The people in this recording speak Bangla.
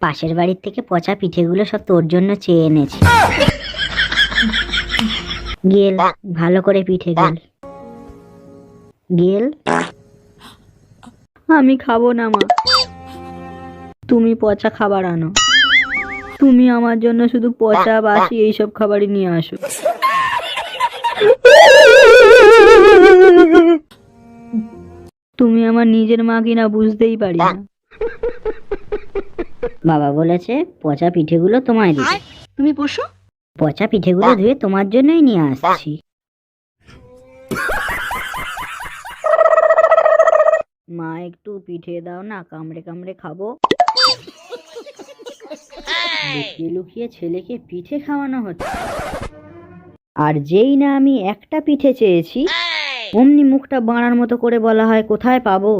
পাশের বাড়ির থেকে পচা পিঠেগুলো সব তোর জন্য চেয়ে এনেছি। গেল, ভালো করে পিঠে গেল। গেল, আমি খাবো না মা, তুমি পচা খাবার আনো। তুমি আমার জন্য শুধু পচা বাসি এইসব খাবারই নিয়ে আসো। তুমি আমার নিজের মা কিনা বুঝতেই পারি না। বাবা বলেছে পচা পিঠেগুলো তোমায় দিতে। তুমি বসো। পচা পিঠেগুলো ধুয়ে তোমার জন্যই নিয়ে আসছি। মা একটু পিঠে দাও না, কামড়ে কামড়ে খাবো। লুকিয়ে লুকিয়ে ছেলেকে পিঠে খাওয়ানো হচ্ছে, আর যেই না আমি একটা পিঠে চেয়েছি অমনি মুখটা বাড়ার মতো করে বলা হয় কোথায় পাবো।